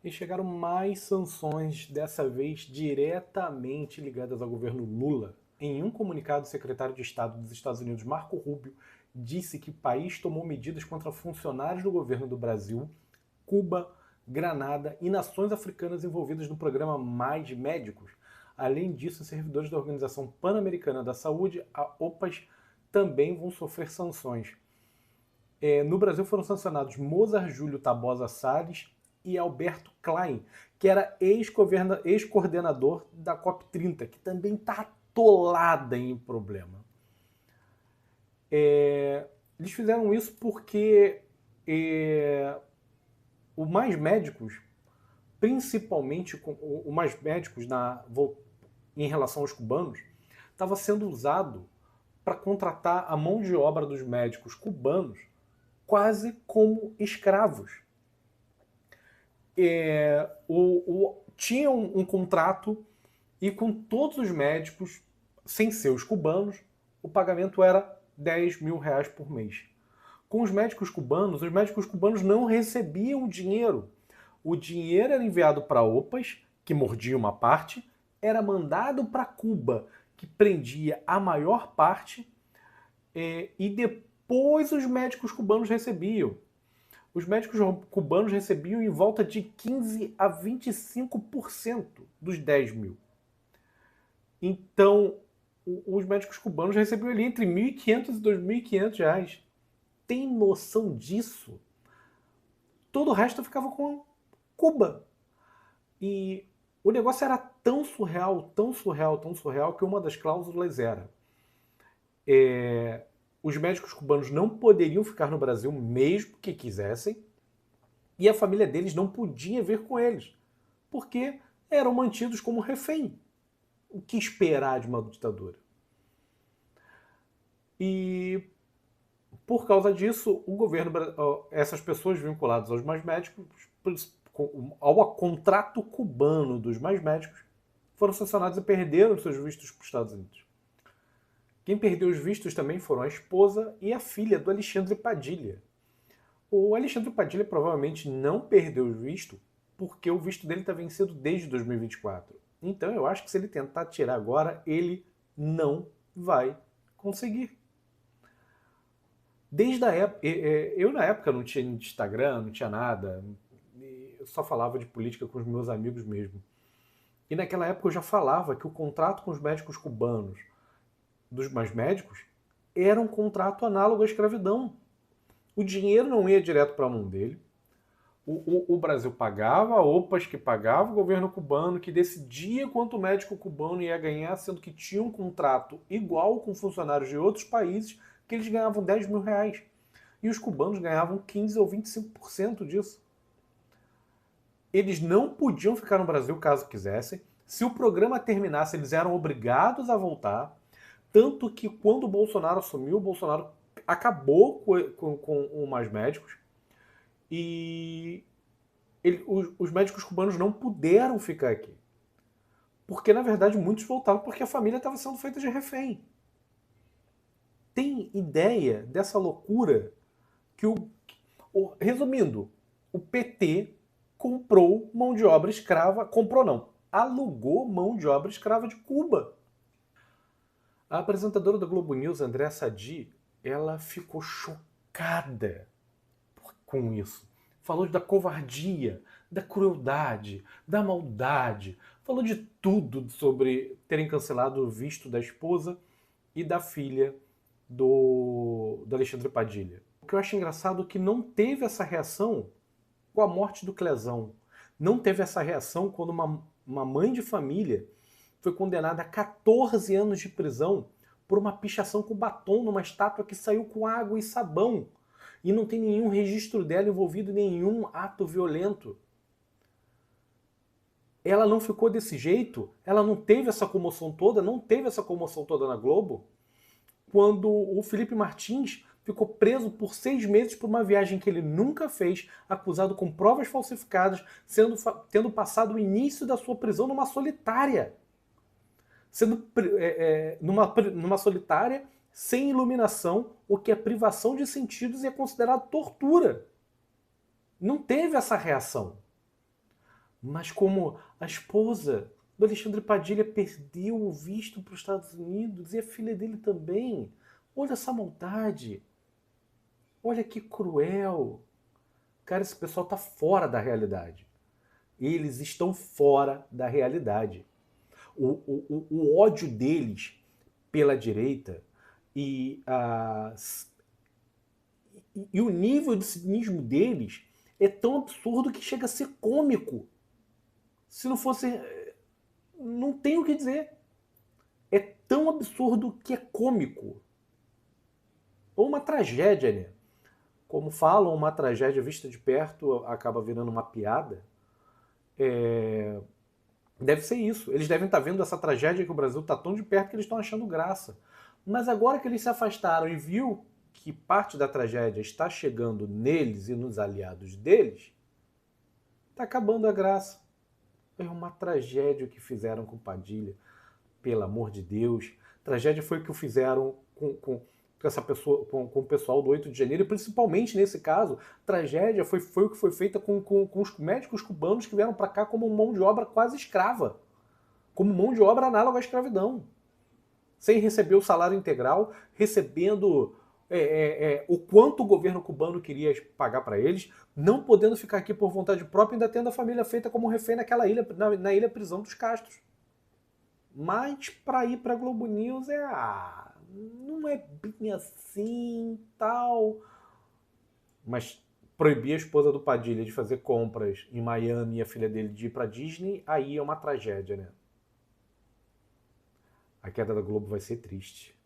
E chegaram mais sanções, dessa vez diretamente ligadas ao governo Lula. Em um comunicado, o secretário de Estado dos Estados Unidos, Marco Rubio, disse que o país tomou medidas contra funcionários do governo do Brasil, Cuba, Granada e nações africanas envolvidas no programa Mais Médicos. Além disso, servidores da Organização Pan-Americana da Saúde, a OPAS, também vão sofrer sanções. No Brasil foram sancionados Mozart Júlio Tabosa Salles e Alberto Klein, que era ex-coordenador da COP30, que também está atolada em problema. Eles fizeram isso porque o Mais Médicos, principalmente o Mais Médicos em relação aos cubanos, estava sendo usado para contratar a mão de obra dos médicos cubanos quase como escravos. Tinha um contrato e com todos os médicos, sem ser os cubanos, o pagamento era R$ 10.000 por mês. Com os médicos cubanos não recebiam o dinheiro. O dinheiro era enviado para OPAS, que mordia uma parte, era mandado para Cuba, que prendia a maior parte, e depois os médicos cubanos recebiam. Os médicos cubanos recebiam em volta de 15 a 25% dos 10 mil. Então, os médicos cubanos recebiam ali entre R$ 1.500 e R$ 2.500. Tem noção disso? Todo o resto ficava com Cuba. E o negócio era tão surreal, tão surreal, tão surreal, que uma das cláusulas era os médicos cubanos não poderiam ficar no Brasil mesmo que quisessem, e a família deles não podia vir com eles, porque eram mantidos como refém. O que esperar de uma ditadura? E por causa disso, o governo, essas pessoas vinculadas aos Mais Médicos, ao contrato cubano dos Mais Médicos, foram sancionados e perderam seus vistos para os Estados Unidos. Quem perdeu os vistos também foram a esposa e a filha do Alexandre Padilha. O Alexandre Padilha provavelmente não perdeu o visto porque o visto dele está vencido desde 2024. Então eu acho que se ele tentar tirar agora, ele não vai conseguir. Desde a época, eu na época não tinha Instagram, não tinha nada, eu só falava de política com os meus amigos mesmo. E naquela época eu já falava que o contrato com os médicos cubanos, dos Mais Médicos, era um contrato análogo à escravidão. O dinheiro não ia direto para a mão dele. O Brasil pagava, a OPAS que pagava, o governo cubano que decidia quanto o médico cubano ia ganhar, sendo que tinha um contrato igual com funcionários de outros países, que eles ganhavam R$ 10.000. E os cubanos ganhavam 15 ou 25% disso. Eles não podiam ficar no Brasil caso quisessem. Se o programa terminasse, eles eram obrigados a voltar. Tanto que quando o Bolsonaro assumiu, o Bolsonaro acabou com o Mais Médicos. E os médicos cubanos não puderam ficar aqui. Porque, na verdade, muitos voltaram porque a família estava sendo feita de refém. Tem ideia dessa loucura que resumindo, o PT comprou mão de obra escrava, comprou não, alugou mão de obra escrava de Cuba. A apresentadora da Globo News, Andréa Sadi, ela ficou chocada com isso. Falou da covardia, da crueldade, da maldade, falou de tudo sobre terem cancelado o visto da esposa e da filha do Alexandre Padilha. O que eu acho engraçado é que não teve essa reação com a morte do Clesão. Não teve essa reação quando uma mãe de família foi condenada a 14 anos de prisão por uma pichação com batom numa estátua que saiu com água e sabão. E não tem nenhum registro dela envolvido em nenhum ato violento. Ela não ficou desse jeito? Ela não teve essa comoção toda? Não teve essa comoção toda na Globo? Quando o Felipe Martins ficou preso por 6 meses por uma viagem que ele nunca fez, acusado com provas falsificadas, tendo passado o início da sua prisão numa solitária. Numa solitária, sem iluminação, o que é privação de sentidos e é considerado tortura. Não teve essa reação. Mas como a esposa do Alexandre Padilha perdeu o visto para os Estados Unidos e a filha dele também. Olha essa maldade. Olha que cruel. Cara, esse pessoal tá fora da realidade. Eles estão fora da realidade. O ódio deles pela direita e, e o nível de cinismo deles é tão absurdo que chega a ser cômico. Se não fosse. Não tem o que dizer. É tão absurdo que é cômico. Ou uma tragédia, né? Como falam, uma tragédia vista de perto acaba virando uma piada. Deve ser isso. Eles devem estar vendo essa tragédia que o Brasil está tão de perto que eles estão achando graça. Mas agora que eles se afastaram e viu que parte da tragédia está chegando neles e nos aliados deles, está acabando a graça. É uma tragédia o que fizeram com Padilha, pelo amor de Deus. Tragédia foi o que fizeram com essa pessoa, com o pessoal do 8 de janeiro, e principalmente nesse caso, tragédia foi o que foi feita com os médicos cubanos que vieram para cá como mão de obra quase escrava, como mão de obra análoga à escravidão, sem receber o salário integral, recebendo o quanto o governo cubano queria pagar para eles, não podendo ficar aqui por vontade própria, ainda tendo a família feita como refém naquela ilha, na ilha prisão dos Castros. Mas para ir para Globo News não é bem assim, tal. Mas proibir a esposa do Padilha de fazer compras em Miami e a filha dele de ir para Disney, aí é uma tragédia, né? A queda da Globo vai ser triste.